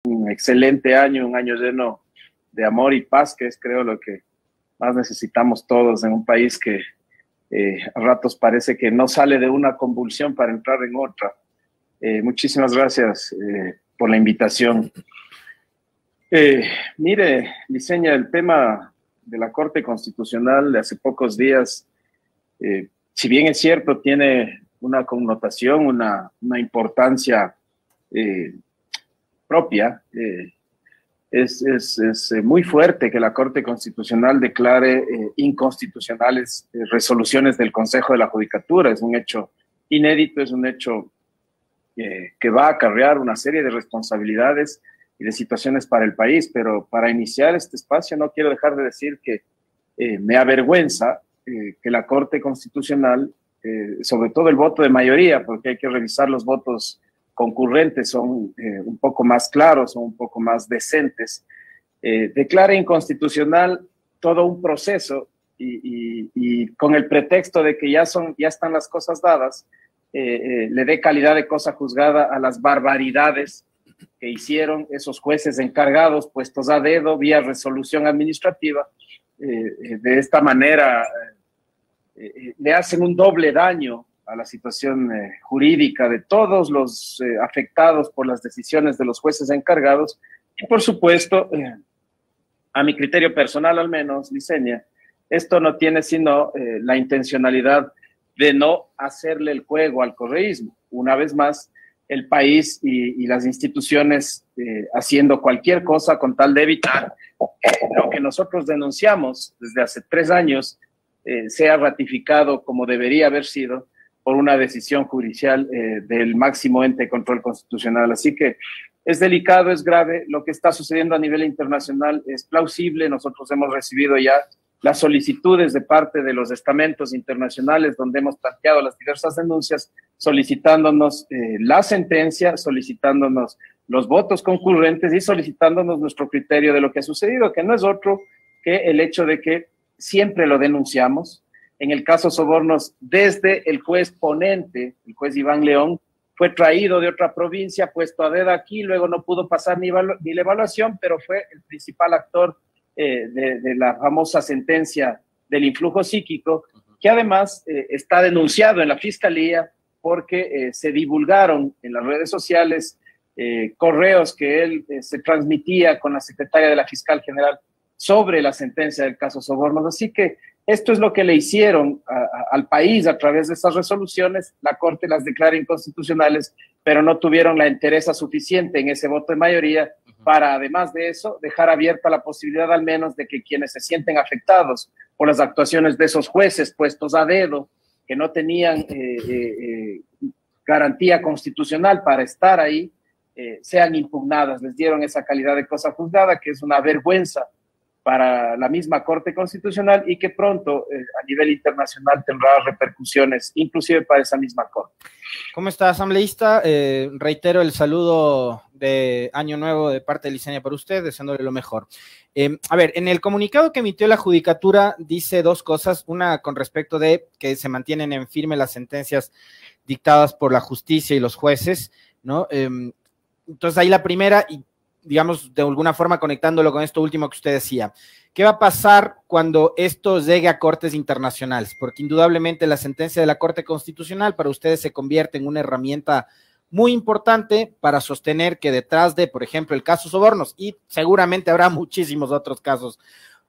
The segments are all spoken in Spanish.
un excelente año, un año lleno de amor y paz, que es creo lo que más necesitamos todos en un país que a ratos parece que no sale de una convulsión para entrar en otra. Muchísimas gracias por la invitación. Mire, Liceña, el tema de la Corte Constitucional de hace pocos días, si bien es cierto, tiene una connotación, una importancia propia, es muy fuerte que la Corte Constitucional declare inconstitucionales resoluciones del Consejo de la Judicatura. Es un hecho inédito, es un hecho que va a acarrear una serie de responsabilidades y de situaciones para el país, pero para iniciar este espacio no quiero dejar de decir que me avergüenza que la Corte Constitucional, sobre todo el voto de mayoría, porque hay que revisar los votos concurrentes, son un poco más claros, son un poco más decentes, declara inconstitucional todo un proceso y con el pretexto de que ya están las cosas dadas, le dé calidad de cosa juzgada a las barbaridades que hicieron esos jueces encargados, puestos a dedo vía resolución administrativa. De esta manera le hacen un doble daño a la situación jurídica de todos los afectados por las decisiones de los jueces encargados y, por supuesto, a mi criterio personal al menos, Liceña, esto no tiene sino la intencionalidad de no hacerle el juego al correísmo. Una vez más, el país y las instituciones haciendo cualquier cosa con tal de evitar lo que nosotros denunciamos desde hace 3 años sea ratificado como debería haber sido por una decisión judicial del máximo ente de control constitucional. Así que es delicado, es grave. Lo que está sucediendo a nivel internacional es plausible. Nosotros hemos recibido ya las solicitudes de parte de los estamentos internacionales donde hemos planteado las diversas denuncias, solicitándonos la sentencia, solicitándonos los votos concurrentes y solicitándonos nuestro criterio de lo que ha sucedido, que no es otro que el hecho de que siempre lo denunciamos. En el caso Sobornos, desde el juez ponente, el juez Iván León, fue traído de otra provincia, puesto a dedo aquí, luego no pudo pasar ni la evaluación, pero fue el principal actor de la famosa sentencia del influjo psíquico, que además está denunciado en la Fiscalía porque se divulgaron en las redes sociales correos que él se transmitía con la secretaria de la Fiscal General sobre la sentencia del caso Sobornos. Así que esto es lo que le hicieron al país a través de estas resoluciones. La Corte las declara inconstitucionales, pero no tuvieron la entereza suficiente en ese voto de mayoría para, además de eso, dejar abierta la posibilidad al menos de que quienes se sienten afectados por las actuaciones de esos jueces puestos a dedo, que no tenían garantía constitucional para estar ahí, sean impugnadas. Les dieron esa calidad de cosa juzgada, que es una vergüenza para la misma Corte Constitucional y que pronto a nivel internacional tendrá repercusiones, inclusive para esa misma Corte. ¿Cómo está, asambleísta? Reitero el saludo de Año Nuevo de parte de Liceña para usted, deseándole lo mejor. A ver, en el comunicado que emitió la Judicatura dice 2 cosas, una con respecto de que se mantienen en firme las sentencias dictadas por la justicia y los jueces, ¿no? Entonces ahí la primera, y digamos, de alguna forma conectándolo con esto último que usted decía, ¿qué va a pasar cuando esto llegue a cortes internacionales? Porque indudablemente la sentencia de la Corte Constitucional para ustedes se convierte en una herramienta muy importante para sostener que detrás de, por ejemplo, el caso Sobornos, y seguramente habrá muchísimos otros casos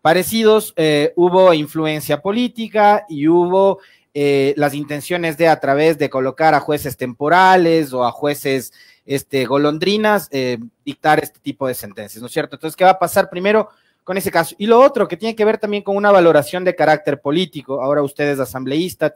parecidos, hubo influencia política y hubo las intenciones de, a través de colocar a jueces temporales o a jueces golondrinas, dictar este tipo de sentencias, ¿no es cierto? Entonces, ¿qué va a pasar primero con ese caso? Y lo otro, que tiene que ver también con una valoración de carácter político. Ahora usted es asambleísta,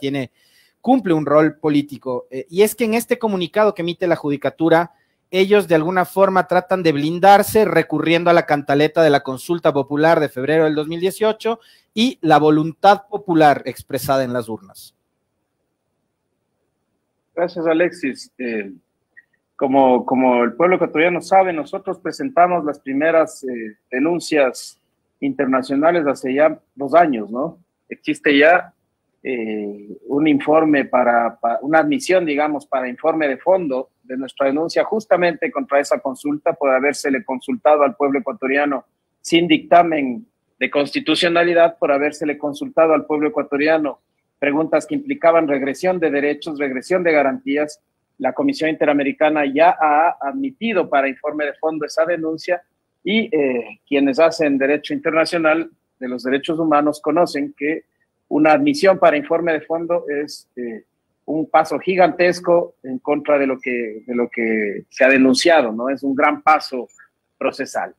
cumple un rol político, y es que en este comunicado que emite la Judicatura, ellos de alguna forma tratan de blindarse recurriendo a la cantaleta de la consulta popular de febrero del 2018 y la voluntad popular expresada en las urnas. Gracias, Alexis. Como el pueblo ecuatoriano sabe, nosotros presentamos las primeras denuncias internacionales hace ya 2 años, ¿no? Existe ya un informe para una admisión, digamos, para informe de fondo de nuestra denuncia justamente contra esa consulta por habérsele consultado al pueblo ecuatoriano sin dictamen de constitucionalidad, por habérsele consultado al pueblo ecuatoriano preguntas que implicaban regresión de derechos, regresión de garantías. La Comisión Interamericana ya ha admitido para informe de fondo esa denuncia y quienes hacen derecho internacional de los derechos humanos conocen que una admisión para informe de fondo es un paso gigantesco en contra de lo que se ha denunciado, ¿no? Es un gran paso procesal.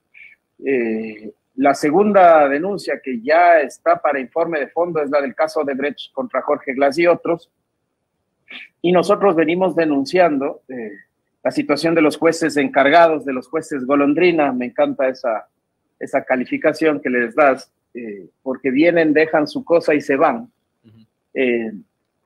La segunda denuncia que ya está para informe de fondo es la del caso de Brecht contra Jorge Glass y otros. Y nosotros venimos denunciando la situación de los jueces encargados, de los jueces golondrina. Me encanta esa calificación que les das, porque vienen, dejan su cosa y se van.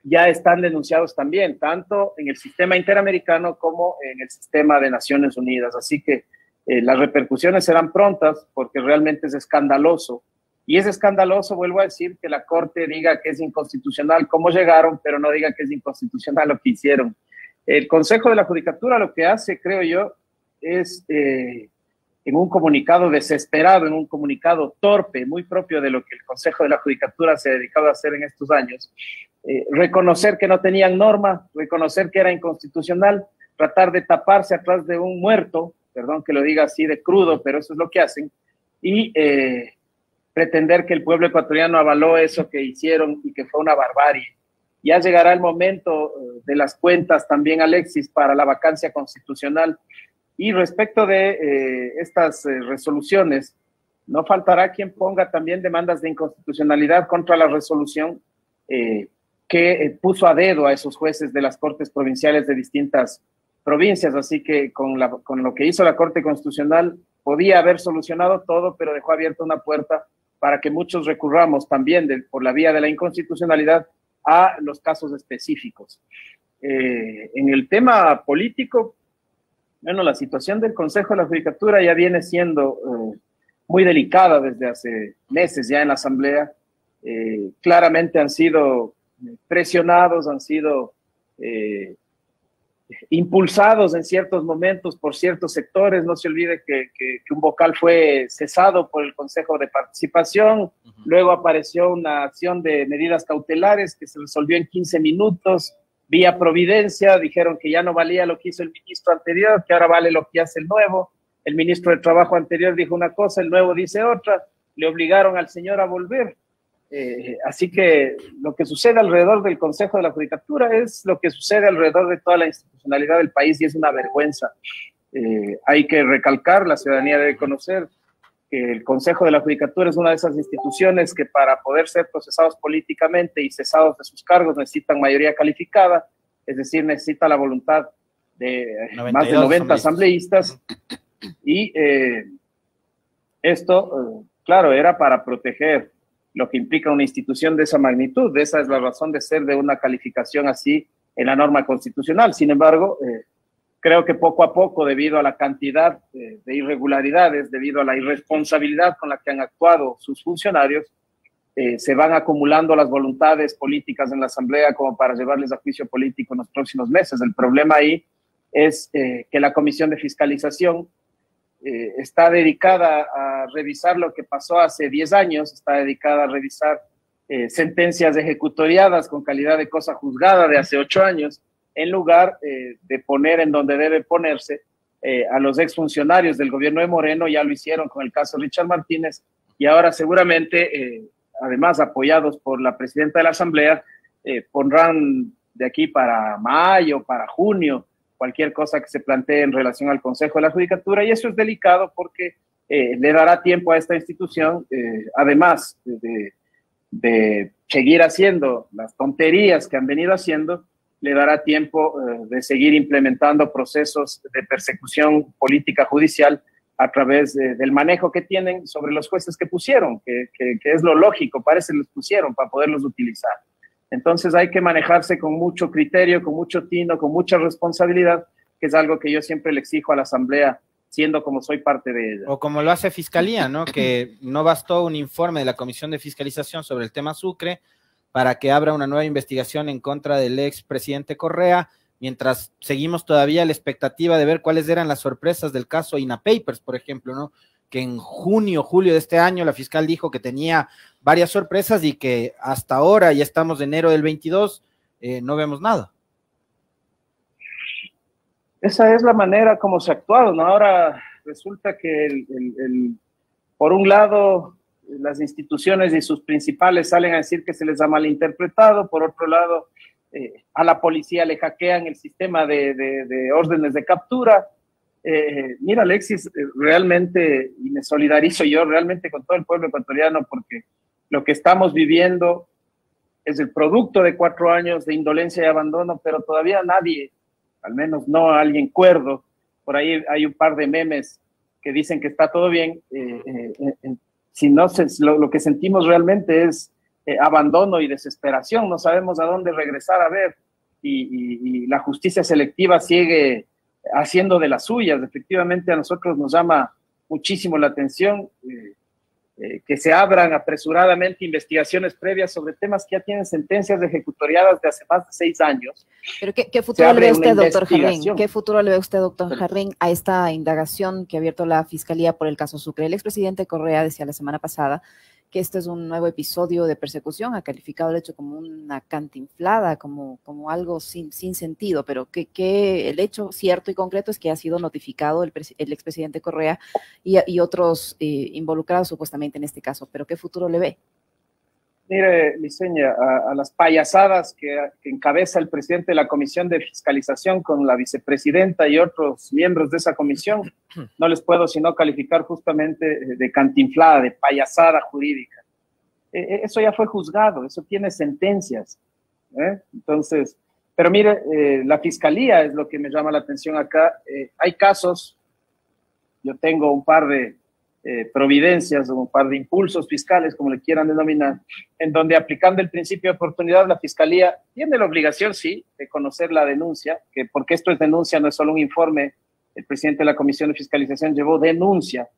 Ya están denunciados también, tanto en el sistema interamericano como en el sistema de Naciones Unidas. Así que las repercusiones serán prontas porque realmente es escandaloso. Y es escandaloso, vuelvo a decir, que la Corte diga que es inconstitucional cómo llegaron, pero no diga que es inconstitucional lo que hicieron. El Consejo de la Judicatura lo que hace, creo yo, es en un comunicado desesperado, en un comunicado torpe, muy propio de lo que el Consejo de la Judicatura se ha dedicado a hacer en estos años, reconocer que no tenían norma, reconocer que era inconstitucional, tratar de taparse atrás de un muerto, perdón que lo diga así de crudo, pero eso es lo que hacen, y pretender que el pueblo ecuatoriano avaló eso que hicieron y que fue una barbarie. Ya llegará el momento de las cuentas también, Alexis, para la vacancia constitucional. Y respecto de estas resoluciones, no faltará quien ponga también demandas de inconstitucionalidad contra la resolución que puso a dedo a esos jueces de las cortes provinciales de distintas provincias. Así que con lo que hizo la Corte Constitucional podía haber solucionado todo, pero dejó abierta una puerta para que muchos recurramos también por la vía de la inconstitucionalidad a los casos específicos. En el tema político, bueno, la situación del Consejo de la Judicatura ya viene siendo muy delicada desde hace meses ya en la Asamblea. Claramente han sido presionados, han sido impulsados en ciertos momentos por ciertos sectores. No se olvide que un vocal fue cesado por el Consejo de Participación, luego apareció una acción de medidas cautelares que se resolvió en 15 minutos, vía providencia, dijeron que ya no valía lo que hizo el ministro anterior, que ahora vale lo que hace el nuevo. El ministro de Trabajo anterior dijo una cosa, el nuevo dice otra, le obligaron al señor a volver. Así que lo que sucede alrededor del Consejo de la Judicatura es lo que sucede alrededor de toda la institucionalidad del país y es una vergüenza. Hay que recalcar, la ciudadanía debe conocer que el Consejo de la Judicatura es una de esas instituciones que para poder ser procesados políticamente y cesados de sus cargos necesitan mayoría calificada, es decir, necesita la voluntad de más de 90 asambleístas y esto, claro, era para proteger lo que implica una institución de esa magnitud. Esa es la razón de ser de una calificación así en la norma constitucional. Sin embargo, creo que poco a poco, debido a la cantidad de irregularidades, debido a la irresponsabilidad con la que han actuado sus funcionarios, se van acumulando las voluntades políticas en la Asamblea como para llevarles a juicio político en los próximos meses. El problema ahí es que la Comisión de Fiscalización está dedicada a revisar lo que pasó hace 10 años, está dedicada a revisar sentencias ejecutoriadas con calidad de cosa juzgada de hace 8 años, en lugar de poner en donde debe ponerse a los exfuncionarios del gobierno de Moreno. Ya lo hicieron con el caso Richard Martínez y ahora seguramente, además apoyados por la presidenta de la Asamblea, pondrán de aquí para mayo, para junio, cualquier cosa que se plantee en relación al Consejo de la Judicatura, y eso es delicado porque le dará tiempo a esta institución, además de seguir haciendo las tonterías que han venido haciendo, le dará tiempo de seguir implementando procesos de persecución política judicial a través del manejo que tienen sobre los jueces que pusieron, que es lo lógico, parece que los pusieron para poderlos utilizar. Entonces hay que manejarse con mucho criterio, con mucho tino, con mucha responsabilidad, que es algo que yo siempre le exijo a la Asamblea, siendo como soy parte de ella. O como lo hace Fiscalía, ¿no? Que no bastó un informe de la Comisión de Fiscalización sobre el tema Sucre, para que abra una nueva investigación en contra del expresidente Correa, mientras seguimos todavía a la expectativa de ver cuáles eran las sorpresas del caso INA Papers, por ejemplo, ¿no? Que en junio, julio de este año la fiscal dijo que tenía varias sorpresas y que hasta ahora, ya estamos de enero del 22, no vemos nada. Esa es la manera como se ha actuado, ¿no? Ahora resulta que por un lado las instituciones y sus principales salen a decir que se les ha malinterpretado, por otro lado a la policía le hackean el sistema de órdenes de captura. Mira, Alexis, realmente, y me solidarizo yo realmente con todo el pueblo ecuatoriano, porque lo que estamos viviendo es el producto de 4 años de indolencia y abandono, pero todavía nadie, al menos no alguien cuerdo, por ahí hay un par de memes que dicen que está todo bien, si no lo que sentimos realmente es abandono y desesperación, no sabemos a dónde regresar a ver, y la justicia selectiva sigue haciendo de las suyas. Efectivamente a nosotros nos llama muchísimo la atención que se abran apresuradamente investigaciones previas sobre temas que ya tienen sentencias ejecutoriadas de hace más de 6 años. Pero ¿qué futuro le ve usted, doctor Jarrín? ¿Qué futuro le ve usted, doctor Jarrín, a esta indagación que ha abierto la Fiscalía por el caso Sucre? El expresidente Correa decía la semana pasada que este es un nuevo episodio de persecución, ha calificado el hecho como una cantinflada, como algo sin sentido, pero que el hecho cierto y concreto es que ha sido notificado el expresidente Correa y otros involucrados supuestamente en este caso. ¿Pero qué futuro le ve? Mire, Liceña, a las payasadas que encabeza el presidente de la Comisión de Fiscalización con la vicepresidenta y otros miembros de esa comisión, no les puedo sino calificar justamente de cantinflada, de payasada jurídica. Eso ya fue juzgado, eso tiene sentencias. Entonces, pero mire, la Fiscalía es lo que me llama la atención acá. Hay casos, yo tengo un par de providencias o un par de impulsos fiscales, como le quieran denominar, en donde aplicando el principio de oportunidad, la Fiscalía tiene la obligación, sí, de conocer la denuncia, que porque esto es denuncia, no es solo un informe. El presidente de la Comisión de Fiscalización llevó denuncia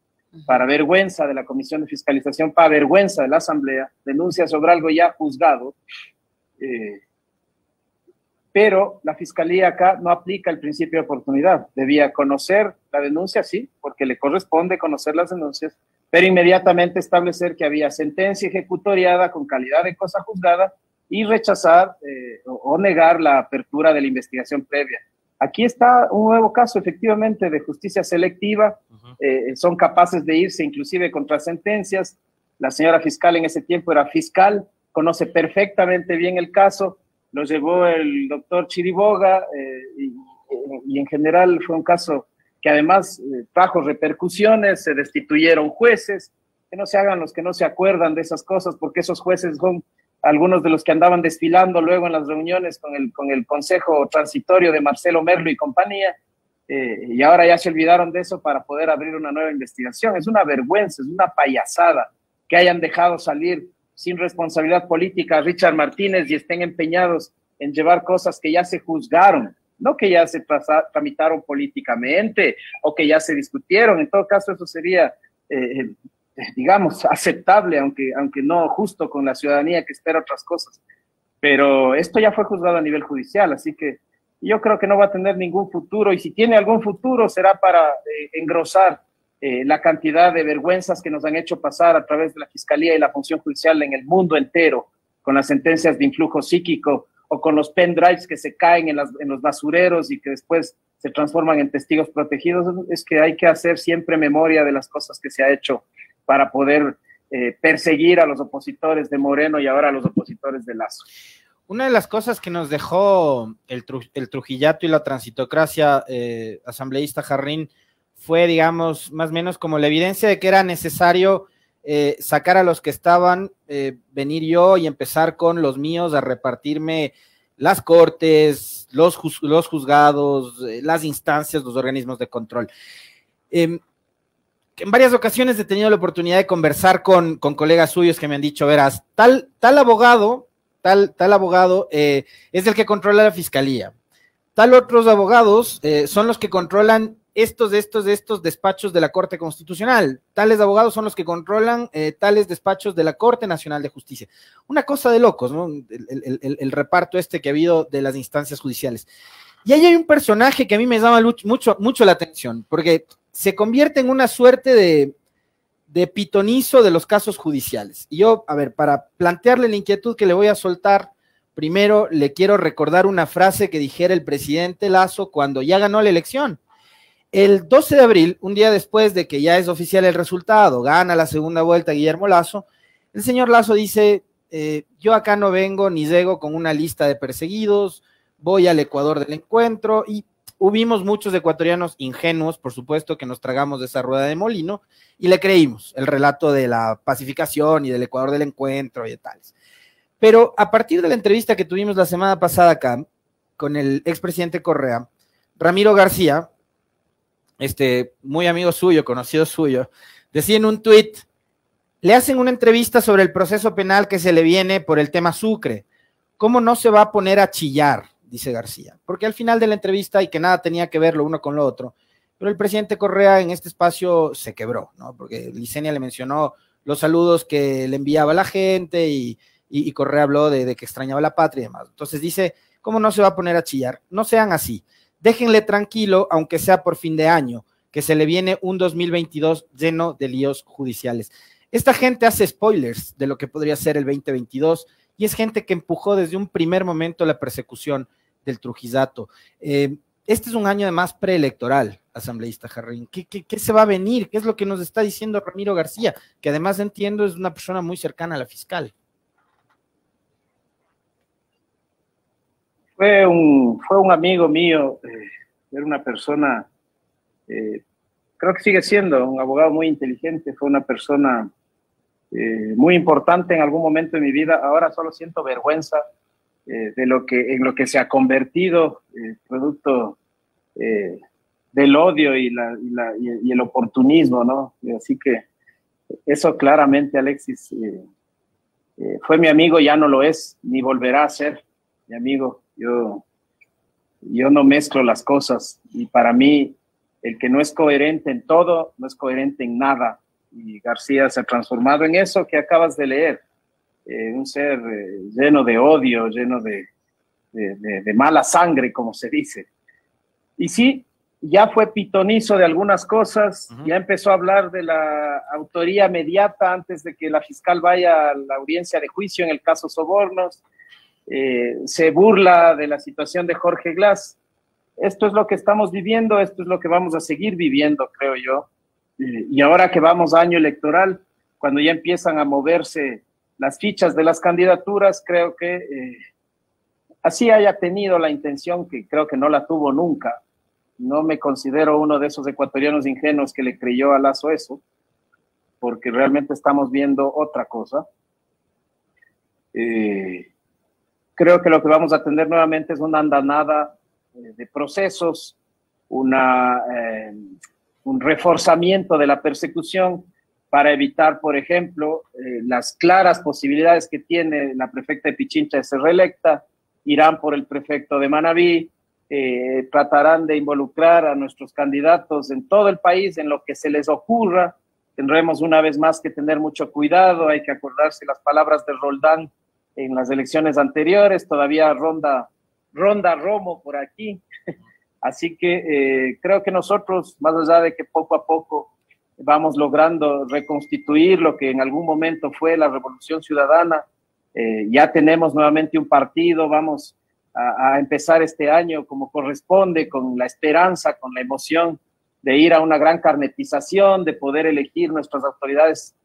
para vergüenza de la Comisión de Fiscalización, para vergüenza de la Asamblea, denuncia sobre algo ya juzgado, pero la Fiscalía acá no aplica el principio de oportunidad. Debía conocer la denuncia, sí, porque le corresponde conocer las denuncias, pero inmediatamente establecer que había sentencia ejecutoriada con calidad de cosa juzgada y rechazar o negar la apertura de la investigación previa. Aquí está un nuevo caso, efectivamente, de justicia selectiva. Son capaces de irse inclusive contra sentencias. La señora fiscal en ese tiempo era fiscal, conoce perfectamente bien el caso, lo llevó el doctor Chiriboga y en general fue un caso que además trajo repercusiones, se destituyeron jueces, que no se hagan los que no se acuerdan de esas cosas, porque esos jueces son algunos de los que andaban desfilando luego en las reuniones con el Consejo Transitorio de Marcelo Merlo y compañía, y ahora ya se olvidaron de eso para poder abrir una nueva investigación. Es una vergüenza, es una payasada que hayan dejado salir sin responsabilidad política a Richard Martínez y estén empeñados en llevar cosas que ya se juzgaron, no que ya se tramitaron políticamente o que ya se discutieron. En todo caso, eso sería, digamos, aceptable, aunque no justo con la ciudadanía que espera otras cosas. Pero esto ya fue juzgado a nivel judicial, así que yo creo que no va a tener ningún futuro, y si tiene algún futuro será para engrosar la cantidad de vergüenzas que nos han hecho pasar a través de la Fiscalía y la función judicial en el mundo entero, con las sentencias de influjo psíquico o con los pendrives que se caen en los basureros y que después se transforman en testigos protegidos. Es que hay que hacer siempre memoria de las cosas que se ha hecho para poder perseguir a los opositores de Moreno y ahora a los opositores de Lazo. Una de las cosas que nos dejó el Trujillato y la transitocracia, asambleísta Jarrín, fue, digamos, más o menos como la evidencia de que era necesario sacar a los que estaban, venir yo y empezar con los míos a repartirme las cortes, los juzgados, las instancias, los organismos de control. En varias ocasiones he tenido la oportunidad de conversar con colegas suyos que me han dicho, verás, tal abogado es el que controla la fiscalía. Tal otros abogados son los que controlan estos despachos de la Corte Constitucional, tales abogados son los que controlan tales despachos de la Corte Nacional de Justicia. Una cosa de locos, ¿no? El reparto que ha habido de las instancias judiciales. Y ahí hay un personaje que a mí me llama mucho la atención, porque se convierte en una suerte de pitonizo de los casos judiciales. Y yo, a ver, para plantearle la inquietud que le voy a soltar, primero le quiero recordar una frase que dijera el presidente Lasso cuando ya ganó la elección. El 12 de abril, un día después de que ya es oficial el resultado, gana la segunda vuelta Guillermo Lasso, el señor Lasso dice, yo acá no vengo ni llego con una lista de perseguidos, voy al Ecuador del encuentro, y hubimos muchos ecuatorianos ingenuos, por supuesto, que nos tragamos de esa rueda de molino, y le creímos el relato de la pacificación y del Ecuador del encuentro y de tales. Pero a partir de la entrevista que tuvimos la semana pasada acá, con el expresidente Correa, Ramiro García, muy amigo suyo, conocido suyo, decía en un tuit, le hacen una entrevista sobre el proceso penal que se le viene por el tema Sucre. ¿Cómo no se va a poner a chillar? Dice García, porque al final de la entrevista, y que nada tenía que ver lo uno con lo otro, pero el presidente Correa en este espacio se quebró, ¿no? Porque Licenia le mencionó los saludos que le enviaba la gente y Correa habló de que extrañaba la patria y demás. Entonces dice, ¿cómo no se va a poner a chillar? No sean así, déjenle tranquilo, aunque sea por fin de año, que se le viene un 2022 lleno de líos judiciales. Esta gente hace spoilers de lo que podría ser el 2022 y es gente que empujó desde un primer momento la persecución del Trujillato. Este es un año además preelectoral, asambleísta Jarrín. ¿Qué se va a venir? ¿Qué es lo que nos está diciendo Ramiro García? Que además entiendo es una persona muy cercana a la fiscal. Fue un amigo mío, era una persona, creo que sigue siendo un abogado muy inteligente, fue una persona muy importante en algún momento de mi vida. Ahora solo siento vergüenza en lo que se ha convertido, producto del odio y el oportunismo, ¿no? Así que eso claramente, Alexis, fue mi amigo, ya no lo es, ni volverá a ser mi amigo. Yo no mezclo las cosas, y para mí el que no es coherente en todo, no es coherente en nada, y García se ha transformado en eso que acabas de leer. Un ser lleno de odio, lleno de mala sangre, como se dice. Y sí, ya fue pitonizo de algunas cosas, ya empezó a hablar de la autoría mediata antes de que la fiscal vaya a la audiencia de juicio en el caso Sobornos, se burla de la situación de Jorge Glass. Esto es lo que estamos viviendo, esto es lo que vamos a seguir viviendo, creo yo. Y ahora que vamos a año electoral, cuando ya empiezan a moverse las fichas de las candidaturas, creo que así haya tenido la intención, que creo que no la tuvo nunca. No me considero uno de esos ecuatorianos ingenuos que le creyó a Lasso eso, porque realmente estamos viendo otra cosa. Creo que lo que vamos a tener nuevamente es una andanada de procesos, un reforzamiento de la persecución, para evitar, por ejemplo, las claras posibilidades que tiene la prefecta de Pichincha de ser reelecta. Irán por el prefecto de Manabí, tratarán de involucrar a nuestros candidatos en todo el país, en lo que se les ocurra. Tendremos una vez más que tener mucho cuidado, hay que acordarse las palabras de Roldán en las elecciones anteriores, todavía ronda Romo por aquí. Así que creo que nosotros, más allá de que poco a poco vamos logrando reconstituir lo que en algún momento fue la Revolución Ciudadana, ya tenemos nuevamente un partido, vamos a empezar este año como corresponde, con la esperanza, con la emoción de ir a una gran carnetización, de poder elegir nuestras autoridades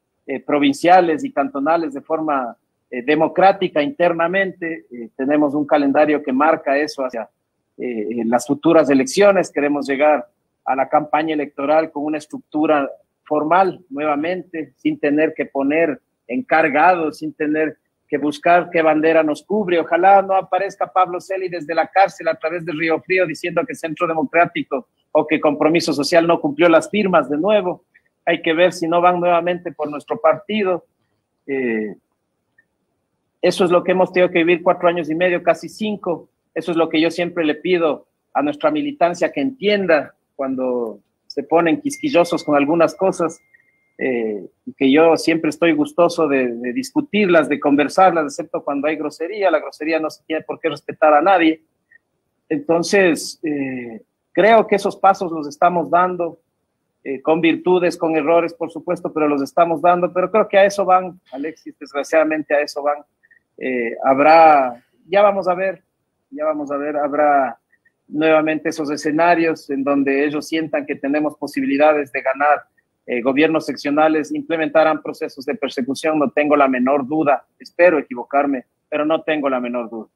provinciales y cantonales de forma democrática internamente. Tenemos un calendario que marca eso hacia las futuras elecciones. Queremos llegar a la campaña electoral con una estructura formal nuevamente, sin tener que poner encargados, sin tener que buscar qué bandera nos cubre. Ojalá no aparezca Pablo Celi desde la cárcel a través de Río Frío diciendo que Centro Democrático o que Compromiso Social no cumplió las firmas de nuevo. Hay que ver si no van nuevamente por nuestro partido. Eso es lo que hemos tenido que vivir 4 años y medio, casi 5. Eso es lo que yo siempre le pido a nuestra militancia, que entienda cuando se ponen quisquillosos con algunas cosas, que yo siempre estoy gustoso de discutirlas, de conversarlas, excepto cuando hay grosería. La grosería no se tiene por qué respetar a nadie. Entonces, creo que esos pasos los estamos dando, con virtudes, con errores, por supuesto, pero los estamos dando. Pero creo que a eso van, Alexis, desgraciadamente a eso van. Ya vamos a ver, habrá nuevamente esos escenarios en donde ellos sientan que tenemos posibilidades de ganar. Gobiernos seccionales implementarán procesos de persecución, no tengo la menor duda, espero equivocarme, pero no tengo la menor duda.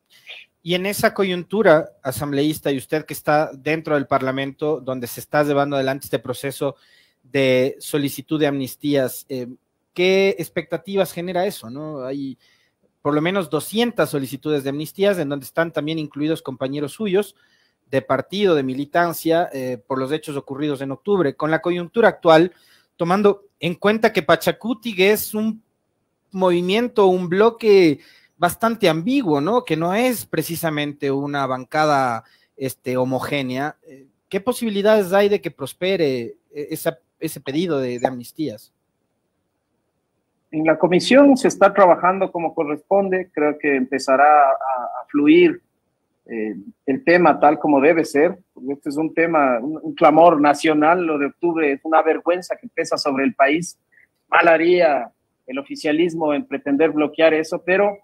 Y en esa coyuntura, asambleísta, y usted que está dentro del Parlamento, donde se está llevando adelante este proceso de solicitud de amnistías, ¿qué expectativas genera eso, no? Hay por lo menos 200 solicitudes de amnistías, en donde están también incluidos compañeros suyos de partido, de militancia, por los hechos ocurridos en octubre. Con la coyuntura actual, tomando en cuenta que Pachacuti es un movimiento, un bloque bastante ambiguo, ¿no? Que no es precisamente una bancada homogénea. ¿Qué posibilidades hay de que prospere ese pedido de amnistías? En la comisión se está trabajando como corresponde, creo que empezará a fluir el tema tal como debe ser, porque este es un tema, un clamor nacional. Lo de octubre es una vergüenza que pesa sobre el país. Mal haría el oficialismo en pretender bloquear eso, pero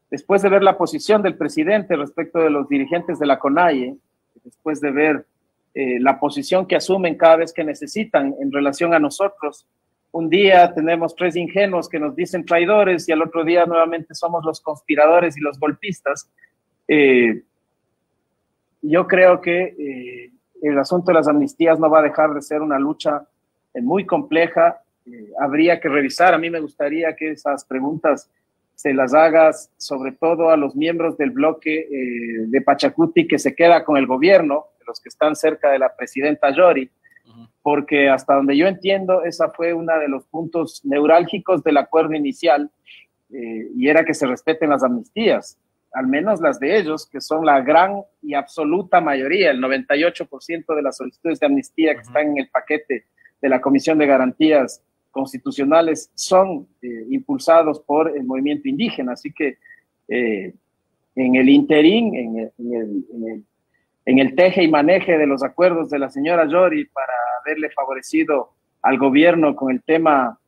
después de ver la posición del presidente respecto de los dirigentes de la CONAIE, después de ver la posición que asumen cada vez que necesitan en relación a nosotros, un día tenemos 3 ingenuos que nos dicen traidores y al otro día nuevamente somos los conspiradores y los golpistas. Yo creo que el asunto de las amnistías no va a dejar de ser una lucha muy compleja. Habría que revisar. A mí me gustaría que esas preguntas se las hagas sobre todo a los miembros del bloque de Pachacuti que se queda con el gobierno, de los que están cerca de la presidenta Yori, porque hasta donde yo entiendo, esa fue uno de los puntos neurálgicos del acuerdo inicial, y era que se respeten las amnistías, al menos las de ellos, que son la gran y absoluta mayoría, el 98% de las solicitudes de amnistía que están en el paquete de la Comisión de Garantías Constitucionales son impulsados por el movimiento indígena. Así que en el interín, en el teje y maneje de los acuerdos de la señora Yori para haberle favorecido al gobierno con el tema,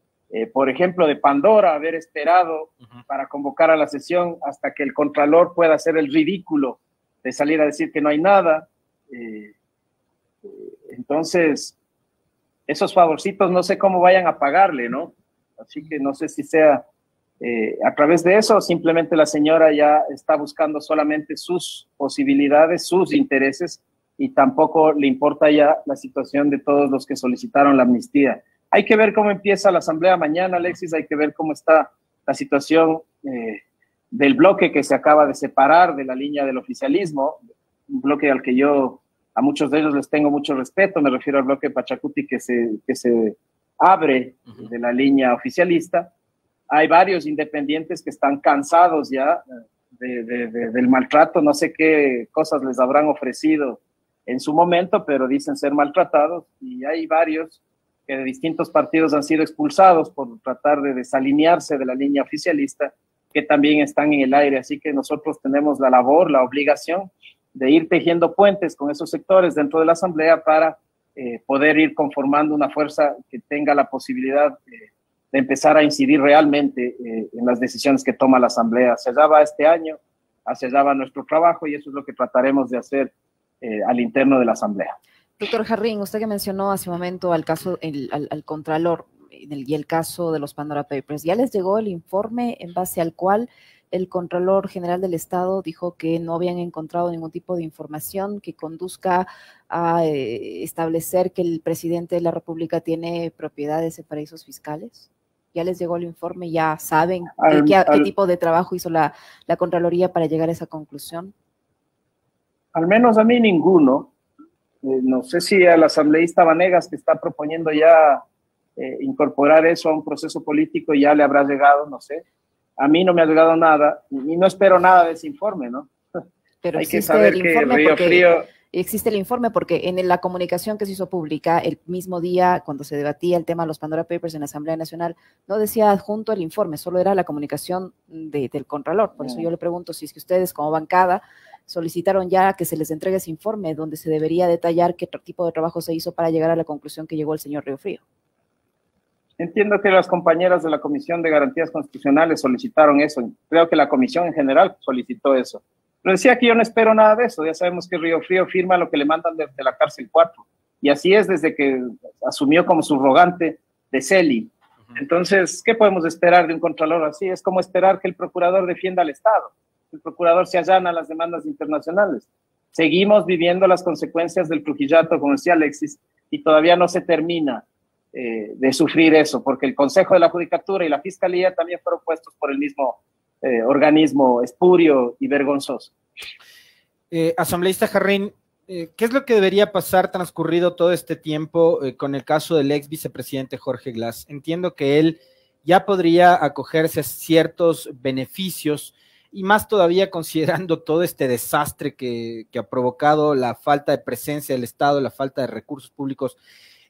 por ejemplo, de Pandora, haber esperado para convocar a la sesión hasta que el Contralor pueda hacer el ridículo de salir a decir que no hay nada. Entonces, esos favorcitos no sé cómo vayan a pagarle, ¿no? Así que no sé si sea a través de eso, simplemente la señora ya está buscando solamente sus posibilidades, sus intereses, y tampoco le importa ya la situación de todos los que solicitaron la amnistía. Hay que ver cómo empieza la asamblea mañana, Alexis, hay que ver cómo está la situación del bloque que se acaba de separar de la línea del oficialismo, un bloque al que yo a muchos de ellos les tengo mucho respeto. Me refiero al bloque Pachacuti que se abre de la línea oficialista. Hay varios independientes que están cansados ya del maltrato. No sé qué cosas les habrán ofrecido en su momento, pero dicen ser maltratados. Y hay varios que de distintos partidos han sido expulsados por tratar de desalinearse de la línea oficialista, que también están en el aire. Así que nosotros tenemos la labor, la obligación de ir tejiendo puentes con esos sectores dentro de la asamblea para poder ir conformando una fuerza que tenga la posibilidad de empezar a incidir realmente en las decisiones que toma la asamblea. Hacia allá va este año, hacia allá va nuestro trabajo, y eso es lo que trataremos de hacer al interno de la asamblea. Doctor Jarrín, usted que mencionó hace un momento al caso, al Contralor y el caso de los Pandora Papers, ¿ya les llegó el informe en base al cual el Contralor General del Estado dijo que no habían encontrado ningún tipo de información que conduzca a establecer que el presidente de la República tiene propiedades en paraísos fiscales? ¿Ya les llegó el informe? ¿Ya saben qué tipo de trabajo hizo la Contraloría para llegar a esa conclusión? Al menos a mí ninguno. No sé si al asambleísta Vanegas, que está proponiendo ya incorporar eso a un proceso político, ya le habrá llegado, no sé. A mí no me ha llegado nada y no espero nada de ese informe, ¿no? Pero hay que saber que Río Frío existe el informe, porque en la comunicación que se hizo pública el mismo día, cuando se debatía el tema de los Pandora Papers en la Asamblea Nacional, no decía adjunto el informe, solo era la comunicación del Contralor. Por eso yo le pregunto si es que ustedes como bancada solicitaron ya que se les entregue ese informe donde se debería detallar qué tipo de trabajo se hizo para llegar a la conclusión que llegó el señor Riofrío. Entiendo que las compañeras de la Comisión de Garantías Constitucionales solicitaron eso. Creo que la comisión en general solicitó eso. Pero decía que yo no espero nada de eso. Ya sabemos que Riofrío firma lo que le mandan de la cárcel 4. Y así es desde que asumió como subrogante de CELI. Entonces, ¿qué podemos esperar de un contralor así? Es como esperar que el procurador defienda al Estado. El procurador se allana a las demandas internacionales. Seguimos viviendo las consecuencias del trujillato, como decía Alexis, y todavía no se termina de sufrir eso, porque el Consejo de la Judicatura y la Fiscalía también fueron puestos por el mismo organismo espurio y vergonzoso. Asambleísta Jarrín, ¿qué es lo que debería pasar transcurrido todo este tiempo con el caso del ex vicepresidente Jorge Glas? Entiendo que él ya podría acogerse a ciertos beneficios, y más todavía considerando todo este desastre que ha provocado la falta de presencia del Estado, la falta de recursos públicos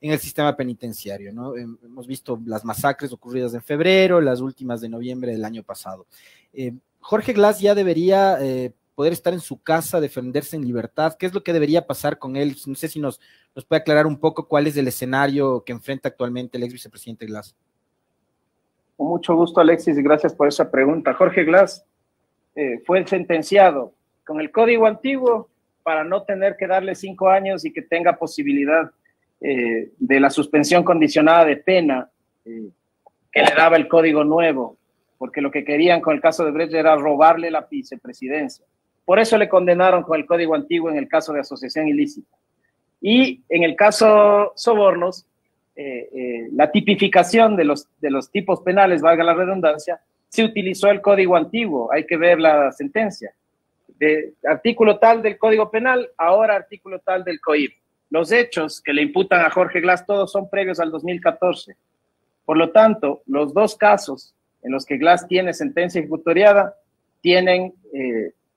en el sistema penitenciario, ¿no? Hemos visto las masacres ocurridas en febrero, las últimas de noviembre del año pasado. Jorge Glas ya debería poder estar en su casa, defenderse en libertad. ¿Qué es lo que debería pasar con él? No sé si nos puede aclarar un poco cuál es el escenario que enfrenta actualmente el ex vicepresidente Glas. Con mucho gusto, Alexis, y gracias por esa pregunta. Jorge Glas fue sentenciado con el código antiguo para no tener que darle 5 años y que tenga posibilidad de la suspensión condicionada de pena que le daba el código nuevo, porque lo que querían con el caso de Brecht era robarle la vicepresidencia. Por eso le condenaron con el código antiguo en el caso de asociación ilícita. Y en el caso sobornos, la tipificación de los tipos penales, valga la redundancia, se utilizó el código antiguo. Hay que ver la sentencia. De artículo tal del Código Penal, ahora artículo tal del COIP. Los hechos que le imputan a Jorge Glas todos son previos al 2014. Por lo tanto, los 2 casos en los que Glas tiene sentencia ejecutoriada tienen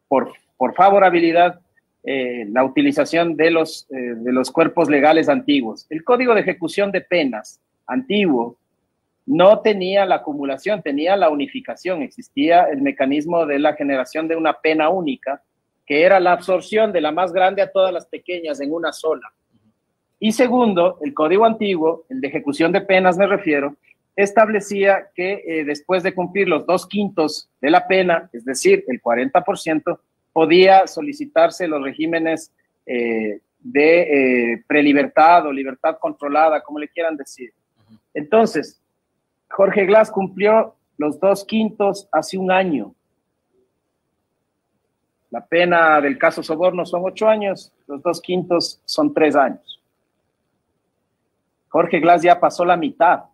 por favorabilidad la utilización de los cuerpos legales antiguos. El Código de Ejecución de Penas antiguo no tenía la acumulación, tenía la unificación. Existía el mecanismo de la generación de una pena única, que era la absorción de la más grande a todas las pequeñas en una sola. Y segundo, el Código antiguo, el de ejecución de penas me refiero, establecía que después de cumplir los 2/5 de la pena, es decir, el 40%, podía solicitarse los regímenes de prelibertad o libertad controlada, como le quieran decir. Entonces, Jorge Glas cumplió los 2/5 hace 1 año. La pena del caso soborno son 8 años, los 2/5 son 3 años. Jorge Glas ya pasó la mitad,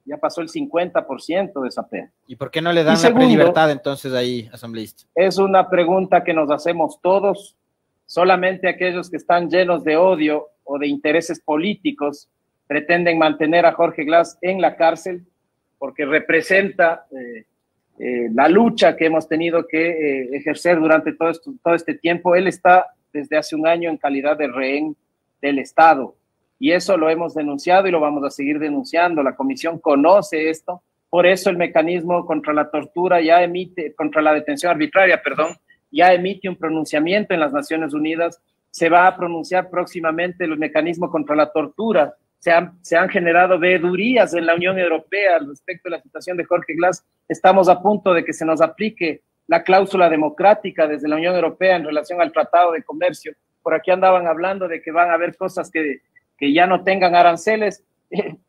ya pasó el 50% de esa pena. ¿Y por qué no le dan la prelibertad entonces ahí, asambleísta? Es una pregunta que nos hacemos todos. Solamente aquellos que están llenos de odio o de intereses políticos pretenden mantener a Jorge Glas en la cárcel porque representa la lucha que hemos tenido que ejercer durante todo este tiempo. Él está desde hace 1 año en calidad de rehén del Estado. Y eso lo hemos denunciado y lo vamos a seguir denunciando. La comisión conoce esto, por eso el mecanismo contra la tortura contra la detención arbitraria, ya emite un pronunciamiento en las Naciones Unidas. Se va a pronunciar próximamente el mecanismo contra la tortura. Se han generado veedurías en la Unión Europea al respecto de la situación de Jorge Glas. Estamos a punto de que se nos aplique la cláusula democrática desde la Unión Europea en relación al Tratado de Comercio. Por aquí andaban hablando de que van a haber cosas que ya no tengan aranceles,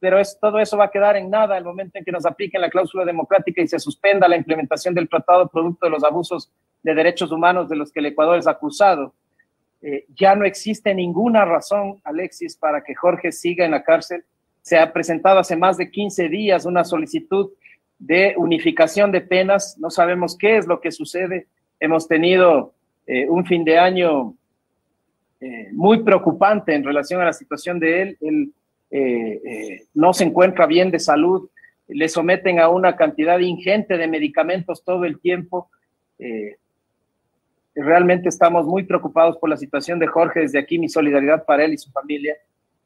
pero todo eso va a quedar en nada el momento en que nos apliquen la cláusula democrática y se suspenda la implementación del tratado producto de los abusos de derechos humanos de los que el Ecuador es acusado. Ya no existe ninguna razón, Alexis, para que Jorge siga en la cárcel. Se ha presentado hace más de 15 días una solicitud de unificación de penas. No sabemos qué es lo que sucede. Hemos tenido un fin de año muy preocupante en relación a la situación de él. Él no se encuentra bien de salud, le someten a una cantidad ingente de medicamentos todo el tiempo. realmente estamos muy preocupados por la situación de Jorge. Desde aquí mi solidaridad para él y su familia,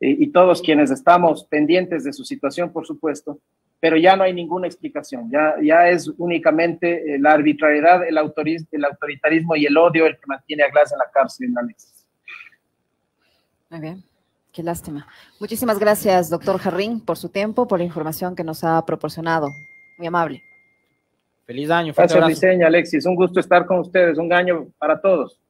y todos quienes estamos pendientes de su situación, por supuesto, pero ya no hay ninguna explicación, ya es únicamente la arbitrariedad, el autoritarismo y el odio el que mantiene a Glass en la cárcel, Alexis. Muy bien, qué lástima. Muchísimas gracias, doctor Jarrín, por su tiempo, por la información que nos ha proporcionado. Muy amable. Feliz año. Gracias, Liceña, Alexis. Un gusto estar con ustedes. Un año para todos.